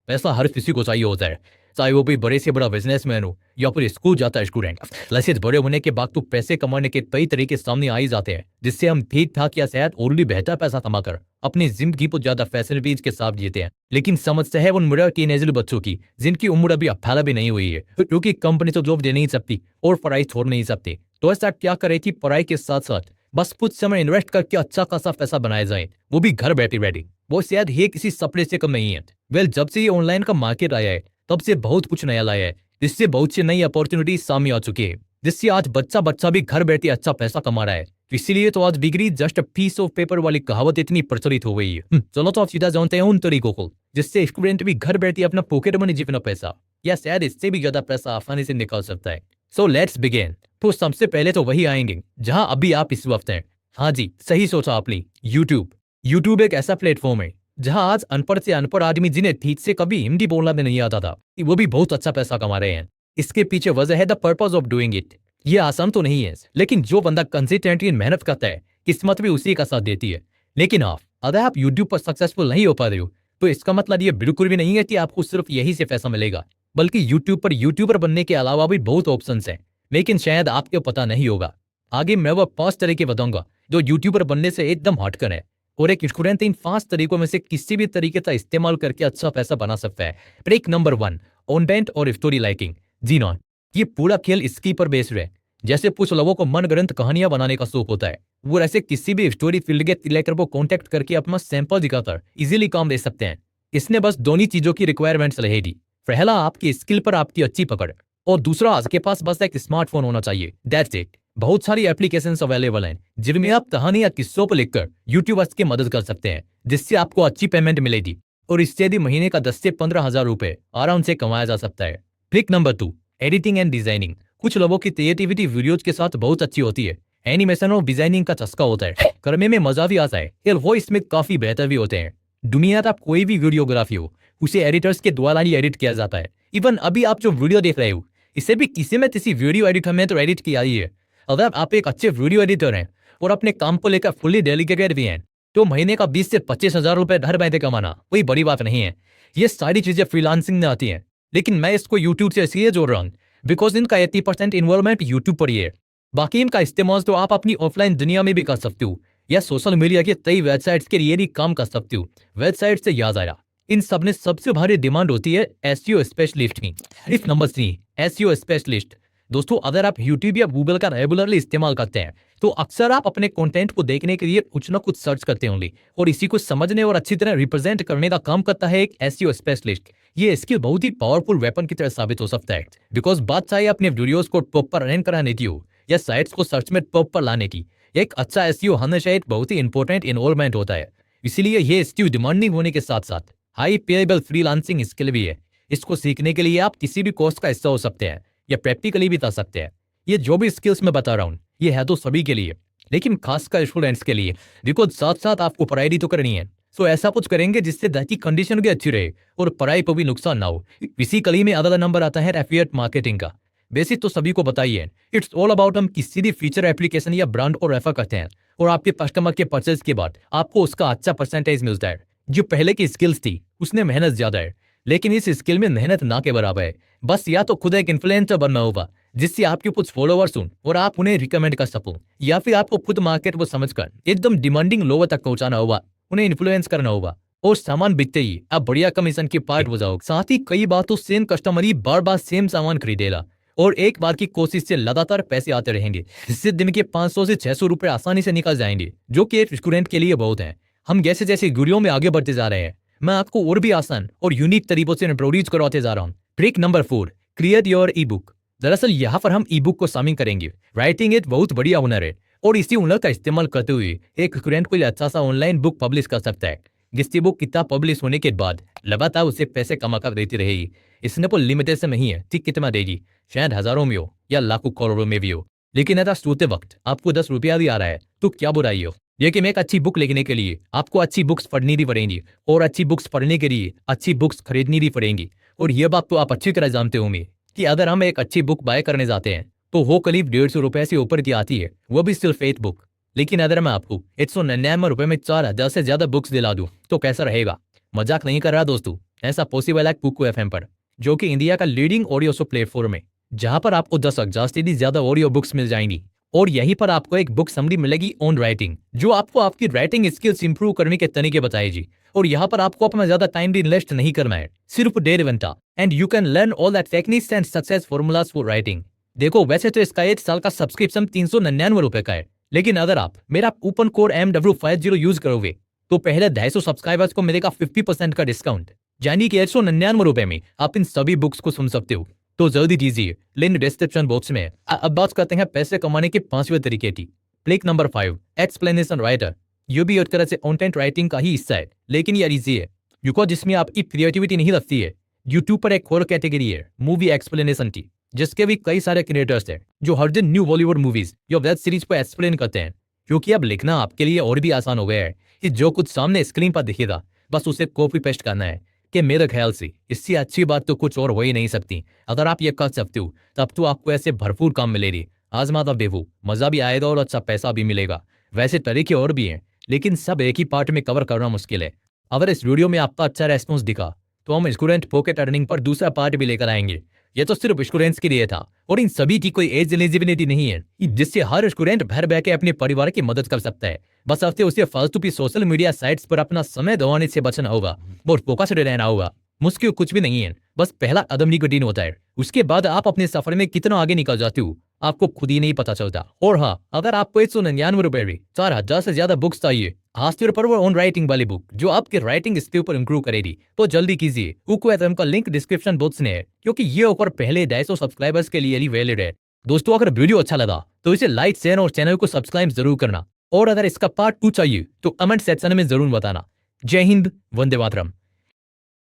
पैसा हर किसी को चाहिए होता है, चाहे वो भी बड़े से बड़ा बिजनेसमैन हो या फिर स्कूल जाता है स्टूडेंट। वैसे बड़े होने के बाद तो पैसे कमाने के कई तरीके सामने आ ही जाते हैं, जिससे हम ठीक ठाक या शायद और भी बेहतर पैसा कमाकर अपनी जिंदगी को ज्यादा फैसिलिटीज के साथ जीते हैं। लेकिन समस्या है उन मिडिल टीनेजर बच्चों की जिनकी उम्र अभी 18 भी नहीं हुई है, क्योंकि कंपनी तो जॉब दे नहीं सकती और पढ़ाई छोड़ नहीं सकती। तो ऐसा क्या करे कि पढ़ाई के साथ साथ बस कुछ समय इन्वेस्ट करके अच्छा खासा पैसा बनाया जाए, वो भी घर बैठे बैठे। वो शायद ये किसी सपने से कम नहीं है। जब से ये ऑनलाइन का मार्केट आया है तब से बहुत कुछ नया लाया है, जिससे बहुत सी नई अपॉर्चुनिटी सामने आ चुकी है, जिससे आज बच्चा बच्चा भी घर बैठे अच्छा पैसा कमा रहा है। इसीलिए तो आज degree just piece of paper वाली कहावत इतनी प्रचलित हो गई है। चलो तो आप सीधा जानते हैं उन तरीकों को जिससे स्टूडेंट भी घर बैठे अपना पॉकेट मनी जितना पैसा या शायद इससे भी ज्यादा पैसा आसानी से निकाल सकता है। So let's begin. तो सबसे पहले तो वही आएंगे जहां अभी आप इस वक्त हैं। हाँ जी, सही सोचा आपने, यूट्यूब। यूट्यूब एक ऐसा प्लेटफॉर्म है जहां आज अनपढ़ से अनपढ़ आदमी जिन्हें ठीक से कभी हिंदी बोलना भी नहीं आता था, वो भी बहुत अच्छा पैसा कमा रहे हैं। इसके पीछे वजह है the purpose of doing it. ये आसान तो नहीं है, लेकिन जो बंदा कंसिस्टेंटली मेहनत करता है किस्मत भी उसी का साथ देती है। लेकिन अगर आप यूट्यूब पर सक्सेसफुल नहीं हो पा रहे हो तो इसका मतलब ये बिल्कुल भी नहीं है कि आपको सिर्फ यही से पैसा मिलेगा, बल्कि यूट्यूब पर यूट्यूबर बनने के अलावा भी बहुत ऑप्शन हैं, लेकिन शायद आपको पता नहीं होगा। आगे मैं वो 5 तरीके बताऊंगा जो यूट्यूबर बनने से एकदम हटकर है, और एक स्टूडेंट इन 5 तरीकों में से किसी भी तरीके का इस्तेमाल करके अच्छा पैसा बना सकता है। ट्रिक नंबर 1, कॉन्टेंट और स्टोरी लाइकिंग। जी नॉन, ये पूरा खेल इसकी पर बेस्ड है। जैसे कुछ लोगों को मनगढ़ंत कहानियां बनाने का शौक होता है, वो ऐसे किसी भी स्टोरी फील्ड के लेकर को कॉन्टेक्ट करके अपना सैंपल दिखाकर इजीली काम दे सकते हैं। इसने बस दोनों चीजों की रिक्वायरमेंट्स रहेगी। पहला, आपकी स्किल पर आपकी अच्छी पकड़, और दूसरा, आपके पास बस एक स्मार्टफोन होना चाहिए। That's it. बहुत सारी एप्लीकेशंस अवेलेबल हैं जिनमें आप कहानी या किस्सों पर लिखकर यूट्यूबर्स की मदद कर सकते हैं, जिससे आपको अच्छी पेमेंट मिलेगी, और इससे भी महीने का 10 से 15 हजार रुपए आराम से कमाया जा सकता है। Trick number 2, editing and designing. कुछ लोगों की क्रिएटिविटी वीडियोज के साथ बहुत अच्छी होती है, एनिमेशन और डिजाइनिंग का चस्का होता है, करने में मजा भी आता है, और वो इसमें काफी बेहतर भी होते हैं। दुनिया का कोई भी वीडियोग्राफी हो, उसे एडिटर्स के द्वारा ही एडिट किया जाता है। इवन अभी आप जो वीडियो देख रहे हो, इसे भी किसी में किसी वीडियो एडिटर में तो एडिट किया ही है। अगर आप एक अच्छे वीडियो एडिटर हैं और अपने काम को लेकर फुल्ली डेडिकेटेड भी हैं, तो महीने का 20 से 25 हजार रुपए घर बैठे कमाना कोई बड़ी बात नहीं है। ये सारी चीजें फ्रीलांसिंग में आती हैं, लेकिन मैं इसको यूट्यूब से इसलिए जोड़ रहा हूँ बिकॉज इनका 80% इन्वॉल्वमेंट यूट्यूब पर ही है। बाकी इनका इस्तेमाल तो आप अपनी ऑफलाइन दुनिया में भी कर सकते हो, या सोशल मीडिया के कई वेबसाइट्स के लिए भी काम कर सकते हो। वेबसाइट से याद आया, इन सब में सबसे भारी डिमांड होती है एसईओ स्पेशलिस्ट की। Tip number 3, SEO specialist. दोस्तों, अगर आप यूट्यूब या गूगल का रेगुलरली इस्तेमाल करते हैं तो अक्सर आप अपने कंटेंट को देखने के लिए कुछ ना कुछ सर्च करते होंगे, और इसी को समझने और अच्छी तरह रिप्रेजेंट करने का काम करता है एक एसईओ स्पेशलिस्ट। ये स्किल बहुत ही पावरफुल वेपन की तरह साबित हो सकता है, बिकॉज बात चाहे अपने वीडियोस को टॉप पर रैंक कराने की हो या साइट्स को सर्च में टॉप पर लाने की, एक अच्छा एसईओ हमेशा एक बहुत ही इंपॉर्टेंट इन्वॉल्वमेंट होता है। इसीलिए ये स्किल डिमांडिंग होने के साथ साथ हाई पेएबल फ्रीलांसिंग स्किल भी है। इसको सीखने के लिए आप किसी भी कोर्स का हिस्सा हो सकते हैं या प्रैक्टिकली भी कर सकते हैं। ये जो भी स्किल्स मैं बता रहा हूँ, ये है तो सभी के लिए, लेकिन खासकर स्टूडेंट्स के लिए, बिकॉज साथ साथ आपको पढ़ाई भी तो करनी है। सो ऐसा कुछ करेंगे जिससे घर की कंडीशन भी अच्छी रहे और पढ़ाई पर भी नुकसान ना हो। इसी कली में अगला नंबर आता है एफिलिएट मार्केटिंग का। बेसिक तो सभी को बताइए, इट्स ऑल अबाउट हम किसी भी फीचर एप्लीकेशन या ब्रांड को रेफर करते हैं और आपके कस्टमर के परचेज के बाद आपको उसका अच्छा परसेंटेज मिलता है। जो पहले की स्किल्स थी उसने मेहनत ज्यादा है, लेकिन इस स्किल में मेहनत ना के बराबर है। बस या तो खुद एक इन्फ्लुएंसर बनना होगा जिससे आपके कुछ फॉलोअर्स हों और आप उन्हें रिकमेंड कर सको, या फिर आपको खुद मार्केट को समझकर एकदम डिमांडिंग लोगों तक पहुंचाना होगा, उन्हें इन्फ्लुएंस करना होगा, और सामान बिकते ही आप बढ़िया कमीशन की पार्ट हो जाओगे। साथ ही कई बार तो सेम कस्टमर ही बार बार सेम सामान खरीदेगा और एक बार की कोशिश से लगातार पैसे आते रहेंगे, जिससे दिन के 500 से 600 रुपए आसानी से निकल जाएंगे, जो कि एक स्टूडेंट के लिए बहुत है। हम जैसे जैसे वीडियो में आगे बढ़ते जा रहे हैं, मैं आपको और भी आसान और यूनिक तरीकों से इंट्रोड्यूस करवाते जा रहा हूँ। Trick number 4, create your E book. दरअसल यहाँ पर हम ई बुक को शामिल करेंगे। राइटिंग एक बहुत बढ़िया हुनर है, और इसी हुनर का इस्तेमाल करते हुए एक स्टूडेंट कोई अच्छा सा ऑनलाइन बुक पब्लिश कर सकता है, जिससे बुक किताब पब्लिश होने के बाद लगातार उसे पैसे कमा कर देती रहेगी। इसमें कोई लिमिटेशन नहीं है ठीक कितना देगी, शायद हजारों में हो या लाखों करोड़ों में भी हो, लेकिन ऐसा सोते वक्त आपको 10 रुपया भी आ रहा है तो क्या बुराई हो। लेकिन एक अच्छी बुक लिखने के लिए आपको अच्छी बुक्स पढ़नी भी पड़ेंगी, और अच्छी बुक्स पढ़ने के लिए अच्छी बुक्स खरीदनी भी पड़ेंगी। और यह बात तो आप अच्छी तरह जानते होंगे कि अगर हम एक अच्छी बुक बाय करने जाते हैं तो वो करीब 150 रुपए से ऊपर की आती है, वो भी सिर्फ 8 बुक। लेकिन अगर मैं आपको 199 रुपए में 4000 से ज्यादा बुक्स दिला दूं तो कैसा रहेगा? मजाक नहीं कर रहा दोस्तों, ऐसा पॉसिबल है कुकू एफएम पर, जो कि इंडिया का लीडिंग ऑडियो शो प्लेटफॉर्म है, जहां पर आपको 10,000 से भी ज्यादा ऑडियो बुक्स मिल जाएंगी। और यहीं पर आपको एक बुक समरी मिलेगी ऑन राइटिंग, जो आपको आपकी राइटिंग स्किल्स इंप्रूव करने के तरीके बताएगी। और यहाँ पर आपको अपना ज्यादा टाइम भी इन्वेस्ट नहीं करना है, सिर्फ 1.5 घंटा, and you can learn all that techniques and success formulas for writing. देखो, वैसे तो इसका 1 साल का सब्सक्रिप्शन 399 रुपए का है, लेकिन अगर आप मेरा कूपन कोड MW50 यूज करोगे तो पहले 250 सब्सक्राइबर्स को मिलेगा 50% का डिस्काउंट, यानी कि 199 रुपए में आप इन सभी बुक्स को सुन सकते हो। तो जल्दी कीजिए, लिंक डिस्क्रिप्शन बॉक्स में है। अब बात करते हैं पैसे कमाने के 5वें तरीके की। Click number 5, explanation writer. ये भी एक तरह से कंटेंट राइटिंग का ही हिस्सा है, लेकिन यार इजी है, बिकॉज जिसमें आपकी क्रिएटिविटी नहीं लगती है। यूट्यूब पर एक और कैटेगरी है मूवी एक्सप्लेनेशन की, जिसके भी कई सारे क्रिएटर्स हैं जो हर दिन न्यू बॉलीवुड मूवीज या वेब सीरीज को एक्सप्लेन करते हैं। क्योंकि अब लिखना आपके लिए और भी आसान हो गया है कि जो कुछ सामने स्क्रीन पर दिखेगा बस उसे कॉपी पेस्ट करना है। कि मेरे ख्याल से इससे अच्छी बात तो कुछ और हो ही नहीं सकती। अगर आप ये कर सकते हो तब तो आपको ऐसे भरपूर काम मिलेगी। आजमाता बेवू, मजा भी आएगा और अच्छा पैसा भी मिलेगा। वैसे तरीके और भी हैं, लेकिन सब एक ही पार्ट में कवर करना मुश्किल है। अगर इस वीडियो में आपका अच्छा रेस्पॉन्स दिखा तो हम स्टूडेंट पॉकेट अर्निंग पर दूसरा पार्ट भी लेकर आएंगे। ये तो सिर्फ स्टूडेंट्स के लिए था, और इन सभी की कोई एज एलिजिबिलिटी नहीं है, जिससे हर स्टूडेंट घर बैठ के अपने परिवार की मदद कर सकता है। बस हफ्ते उसे फालतू की सोशल मीडिया साइट्स पर अपना समय गंवाने से बचना होगा और फोकस्ड रहना होगा। मुश्किल कुछ भी नहीं है, बस पहला कदम ही कठिन होता है। उसके बाद आप अपने सफर में कितना आगे निकल जाते हो आपको खुद ही नहीं पता चलता। और हाँ, अगर आपको 199 रुपए में 4,000 से ज्यादा बुक्स चाहिए, खासतौर पर वो ऑन राइटिंग वाली बुक जो आपके राइटिंग स्किल पर इंप्रूव करेगी, तो जल्दी कीजिए। कुकू एफएम का लिंक डिस्क्रिप्शन बॉक्स में है, क्योंकि ये ऑफर पहले 250 सब्सक्राइबर्स के लिए ही वैलिड है। दोस्तों, अगर वीडियो अच्छा लगा तो इसे लाइक, शेयर और चैनल को सब्सक्राइब जरूर करना। और अगर इसका पार्ट 2 चाहिए तो कमेंट सेक्शन में जरूर बताना। जय हिंद, वंदे मातरम।